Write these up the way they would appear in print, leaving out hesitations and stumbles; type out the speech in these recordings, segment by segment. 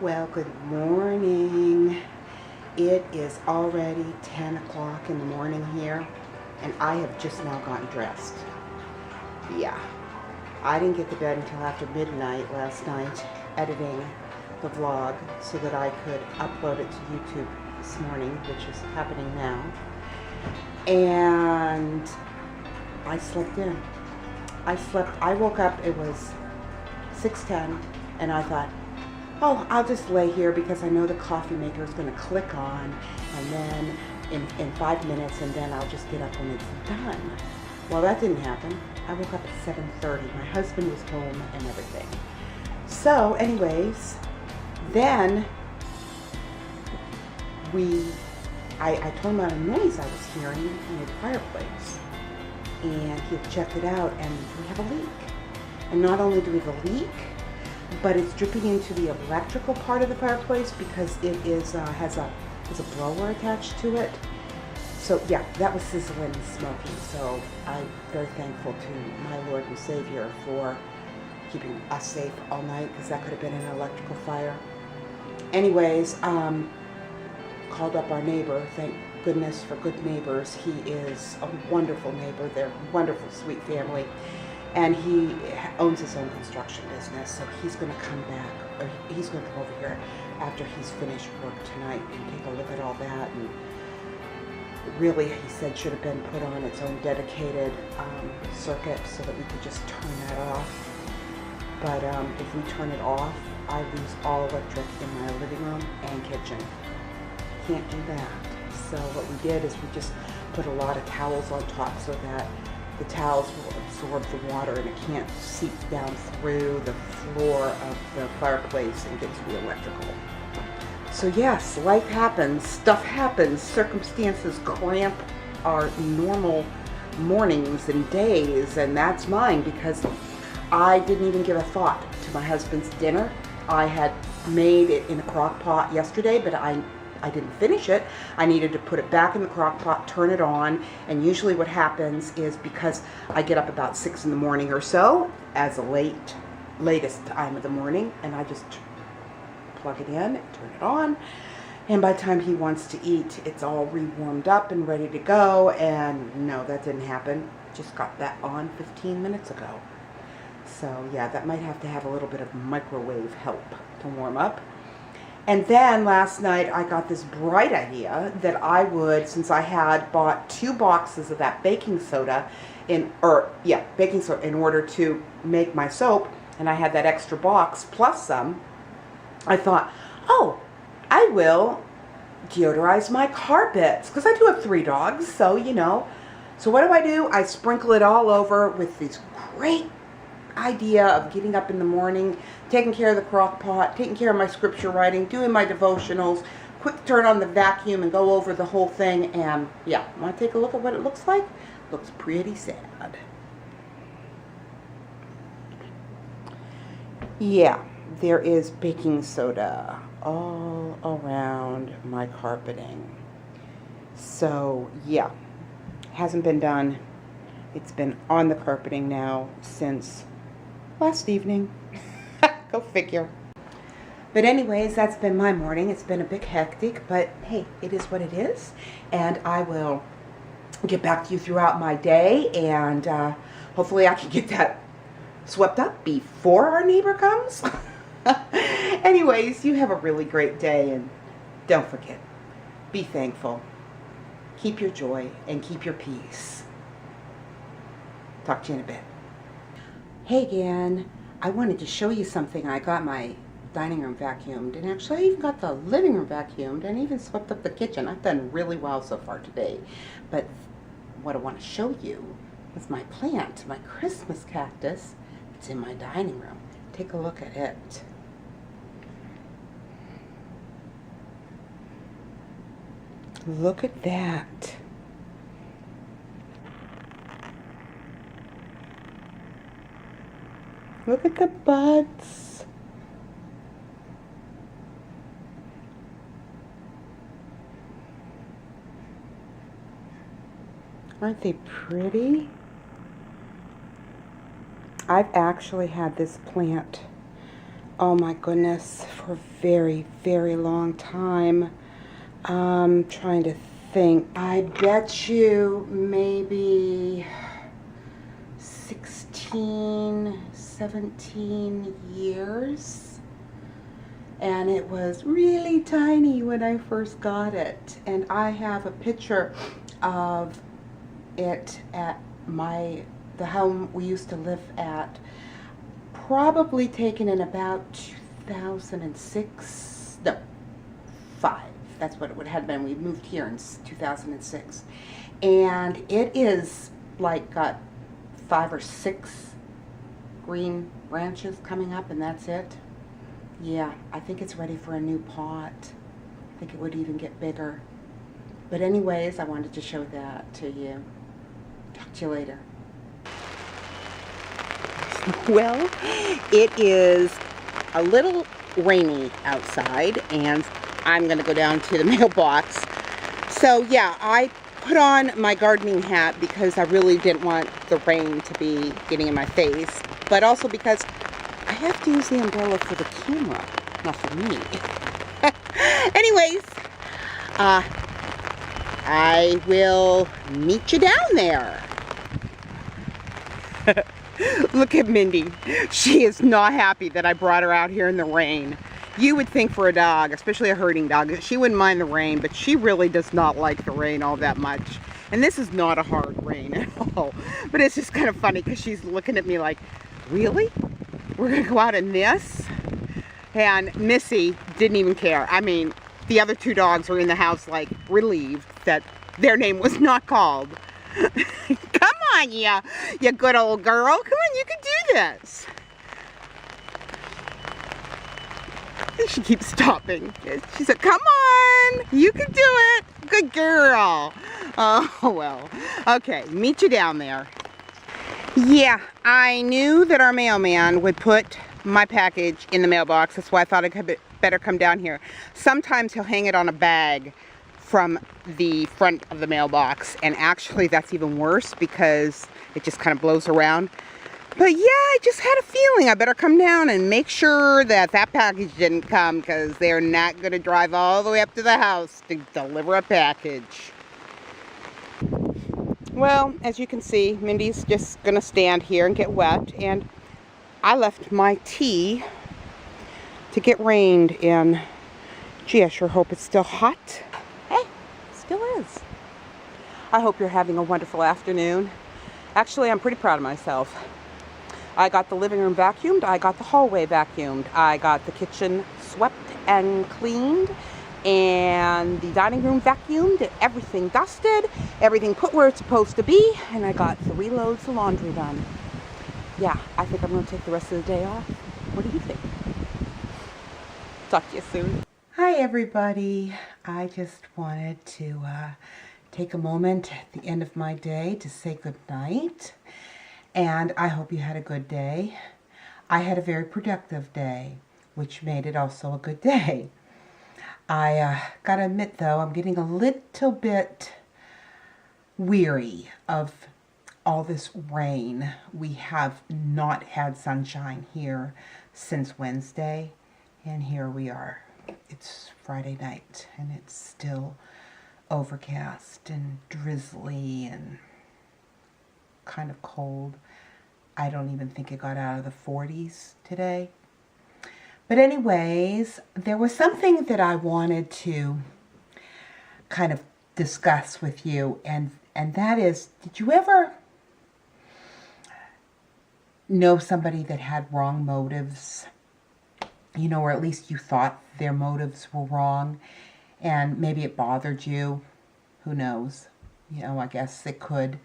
Well, good morning. It is already 10 o'clock in the morning here, and I have just now gotten dressed. Yeah, I didn't get to bed until after midnight last night, editing the vlog so that I could upload it to YouTube this morning, which is happening now. And I slept in. I woke up, it was 6:10, and I thought, oh, I'll just lay here because I know the coffee maker is going to click on, and then in 5 minutes, and then I'll just get up when it's done. Well, that didn't happen. I woke up at 7:30. My husband was home and everything. So, anyways, then I told him about a noise I was hearing near the fireplace, and he had checked it out, and we have a leak. And not only do we have a leak, but it's dripping into the electrical part of the fireplace because it is has a blower attached to it. So yeah, that was sizzling and smoking. So I'm very thankful to my Lord and Savior for keeping us safe all night, because that could have been an electrical fire. Anyways, called up our neighbor. Thank goodness for good neighbors. He is a wonderful neighbor. They're a wonderful, sweet family. And he owns his own construction business, so he's going to come back, or he's going to come over here after he's finished work tonight and take a look at all that. And really, he said, should have been put on its own dedicated circuit so that we could just turn that off. But if we turn it off, I lose all electric in my living room and kitchen. Can't do that. So what we did is we just put a lot of towels on top so that the towels will absorb the water and it can't seep down through the floor of the fireplace and get to the electrical. So yes, life happens, stuff happens, circumstances cramp our normal mornings and days, and that's mine because I didn't even give a thought to my husband's dinner. I had made it in a crock pot yesterday, but I didn't finish it. I needed to put it back in the crock pot, turn it on, and usually what happens is, because I get up about 6 in the morning or so, as a latest time of the morning, and I just plug it in, turn it on, and by the time he wants to eat, it's all re-warmed up and ready to go. And no, that didn't happen. Just got that on 15 minutes ago. So yeah, that might have to have a little bit of microwave help to warm up. And then last night I got this bright idea that I would, since I had bought 2 boxes of that baking soda in order to make my soap, and I had that extra box plus some, I thought, oh, I will deodorize my carpets, because I do have 3 dogs, so you know. So what do? I sprinkle it all over with these great idea of getting up in the morning, taking care of the crock pot, taking care of my scripture writing, doing my devotionals, quick turn on the vacuum and go over the whole thing. And yeah, want to take a look at what it looks like? Looks pretty sad. Yeah, there is baking soda all around my carpeting. So yeah, hasn't been done. It's been on the carpeting now since last evening. Go figure. But anyways, that's been my morning. It's been a bit hectic, but hey, it is what it is. And I will get back to you throughout my day, and hopefully I can get that swept up before our neighbor comes. Anyways, you have a really great day, and don't forget, be thankful. Keep your joy and keep your peace. Talk to you in a bit. Hey again, I wanted to show you something. I got my dining room vacuumed, and actually I even got the living room vacuumed, and even swept up the kitchen. I've done really well so far today. But what I want to show you is my plant, my Christmas cactus. It's in my dining room. Take a look at it. Look at that. Look at the buds. Aren't they pretty? I've actually had this plant oh my goodness, for a very, very long time. Trying to think. I bet you maybe 16, 17 years. And it was really tiny when I first got it. And I have a picture of it at the home we used to live at, probably taken in about 2006, no, 5. That's what it would have been. We moved here in 2006. And it is like got 5 or 6 green branches coming up, and that's it. Yeah, I think it's ready for a new pot. I think it would even get bigger. But anyways, I wanted to show that to you. Talk to you later. Well, it is a little rainy outside, and I'm going to go down to the mailbox. So yeah, I put on my gardening hat because I really didn't want the rain to be getting in my face, but also because I have to use the umbrella for the camera, not for me. Anyways, I will meet you down there. Look at Mindy. She is not happy that I brought her out here in the rain. You would think for a dog, especially a herding dog, she wouldn't mind the rain, but she really does not like the rain all that much. And this is not a hard rain at all. But it's just kind of funny because she's looking at me like, really? We're going to go out in this? And Missy didn't even care. I mean, the other 2 dogs were in the house like relieved that their name was not called. Come on, you good old girl. Come on, you can do this. And she keeps stopping. She said, come on, you can do it. Good girl. Oh, well. Okay, meet you down there. Yeah, I knew that our mailman would put my package in the mailbox. That's why I thought I'd better come down here. Sometimes he'll hang it on a bag from the front of the mailbox, and actually that's even worse because it just kind of blows around. But yeah, I just had a feeling I better come down and make sure that that package didn't come, because they're not going to drive all the way up to the house to deliver a package. Well, as you can see, Mindy's just going to stand here and get wet, and I left my tea to get rained in. Gee, I sure hope it's still hot. Hey, still is. I hope you're having a wonderful afternoon. Actually, I'm pretty proud of myself. I got the living room vacuumed, I got the hallway vacuumed, I got the kitchen swept and cleaned, and the dining room vacuumed, everything dusted, everything put where it's supposed to be, and I got 3 loads of laundry done. Yeah, I think I'm going to take the rest of the day off. What do you think? Talk to you soon. Hi everybody. I just wanted to take a moment at the end of my day to say good night. And I hope you had a good day. I had a very productive day, which made it also a good day. I gotta admit though, I'm getting a little bit weary of all this rain. We have not had sunshine here since Wednesday, and here we are. It's Friday night and it's still overcast and drizzly and kind of cold. I don't even think it got out of the 40s today. But anyways, there was something that I wanted to kind of discuss with you, and that is, did you ever know somebody that had wrong motives? You know, or at least you thought their motives were wrong, and maybe it bothered you. Who knows? You know, I guess it could.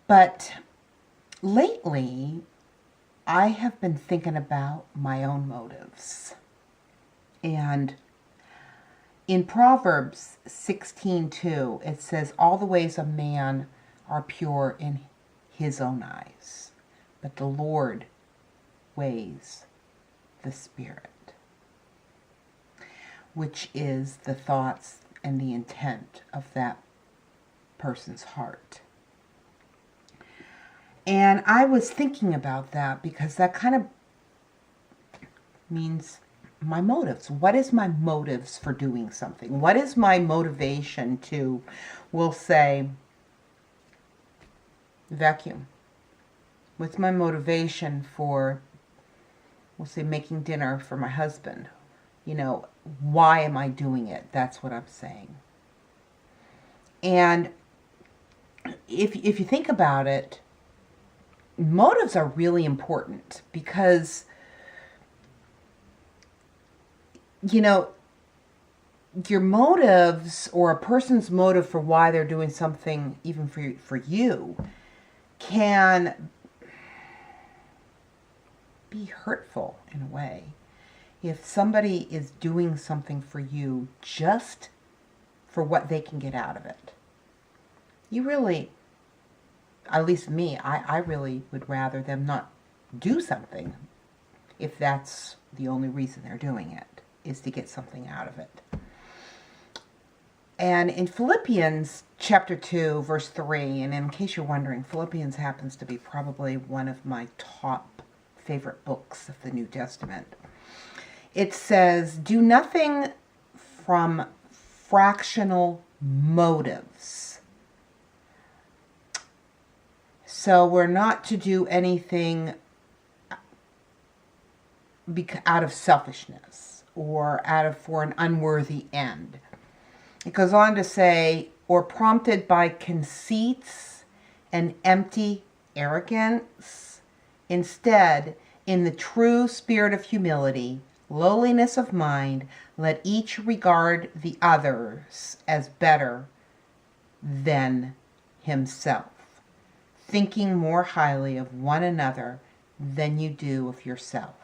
But lately, I have been thinking about my own motives. And in Proverbs 16:2, it says, all the ways of man are pure in his own eyes, but the Lord weighs the Spirit, which is the thoughts and the intent of that person's heart. And I was thinking about that because that kind of means my motives. What is my motives for doing something? What is my motivation to, we'll say, vacuum? What's my motivation for, we'll say, making dinner for my husband? You know, why am I doing it? That's what I'm saying. And if you think about it, motives are really important because, you know, your motives or a person's motive for why they're doing something, even for you, can be hurtful in a way. If somebody is doing something for you just for what they can get out of it, you really, at least me, I really would rather them not do something if that's the only reason they're doing it, is to get something out of it. And in Philippians chapter 2, verse 3, and in case you're wondering, Philippians happens to be probably one of my top favorite books of the New Testament. It says, do nothing from fractional motives. So we're not to do anything out of selfishness or for an unworthy end. It goes on to say, or prompted by conceits and empty arrogance. Instead, in the true spirit of humility, lowliness of mind, let each regard the others as better than himself, thinking more highly of one another than you do of yourself.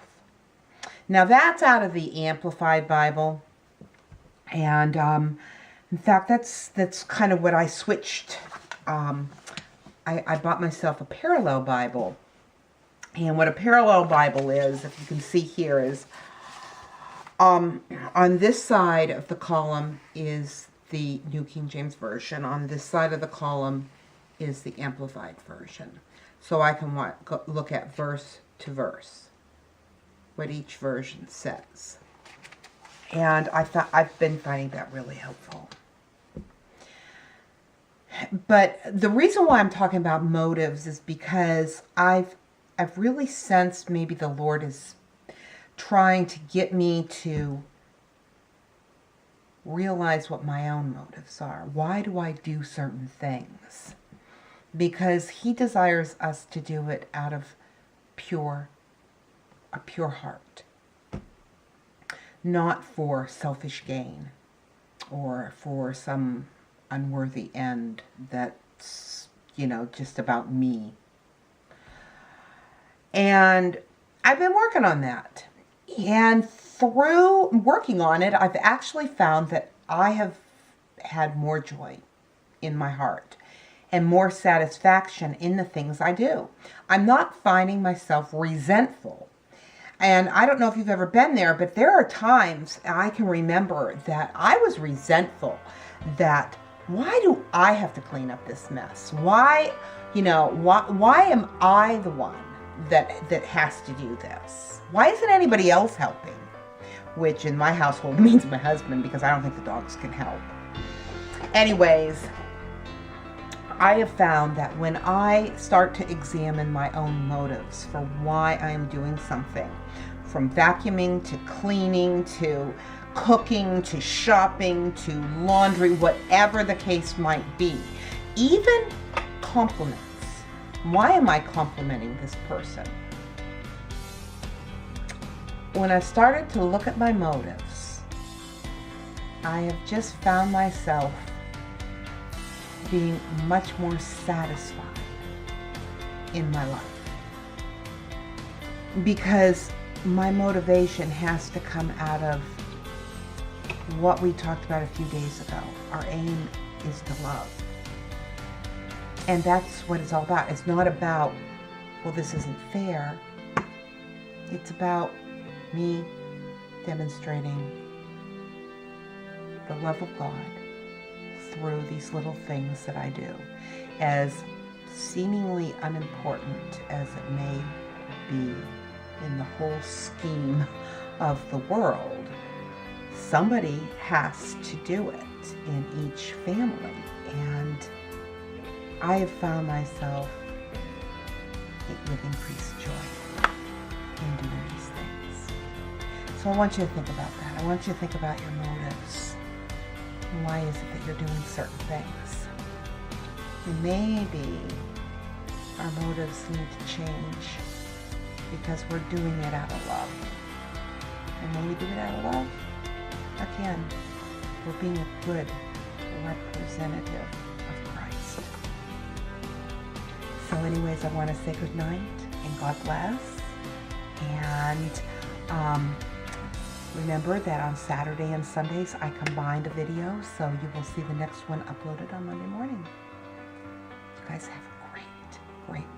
Now that's out of the Amplified Bible, and in fact that's kind of what I switched. I bought myself a parallel Bible, and what a parallel Bible is, if you can see here, is on this side of the column is the New King James Version. On this side of the column is the Amplified Version. So I can look at verse to verse what each version says. And I've been finding that really helpful. But the reason why I'm talking about motives is because I've really sensed maybe the Lord is trying to get me to realize what my own motives are. Why do I do certain things? Because He desires us to do it out of a pure heart, not for selfish gain or for some unworthy end that's, just about me. And I've been working on that. And through working on it, I've actually found that I have had more joy in my heart and more satisfaction in the things I do. I'm not finding myself resentful. And I don't know if you've ever been there, but there are times I can remember that I was resentful that why do I have to clean up this mess? Why am I the one that has to do this? Why isn't anybody else helping? Which in my household means my husband, because I don't think the dogs can help. Anyways, I have found that when I start to examine my own motives for why I am doing something, from vacuuming to cleaning to cooking to shopping to laundry, whatever the case might be, even compliments. Why am I complimenting this person? When I started to look at my motives, I have just found myself being much more satisfied in my life. Because my motivation has to come out of what we talked about a few days ago. Our aim is to love. And that's what it's all about. It's not about, well, this isn't fair. It's about me demonstrating the love of God through these little things that I do, as seemingly unimportant as it may be in the whole scheme of the world, somebody has to do it in each family. And I have found myself with increased joy in doing these things. So I want you to think about that. I want you to think about your motives. And why is it that you're doing certain things? And maybe our motives need to change because we're doing it out of love. And when we do it out of love, again, we're being a good representative of Christ. So anyways, I want to say good night and God bless. And remember that on Saturday and Sundays I combined a video, so you will see the next one uploaded on Monday morning. You guys have a great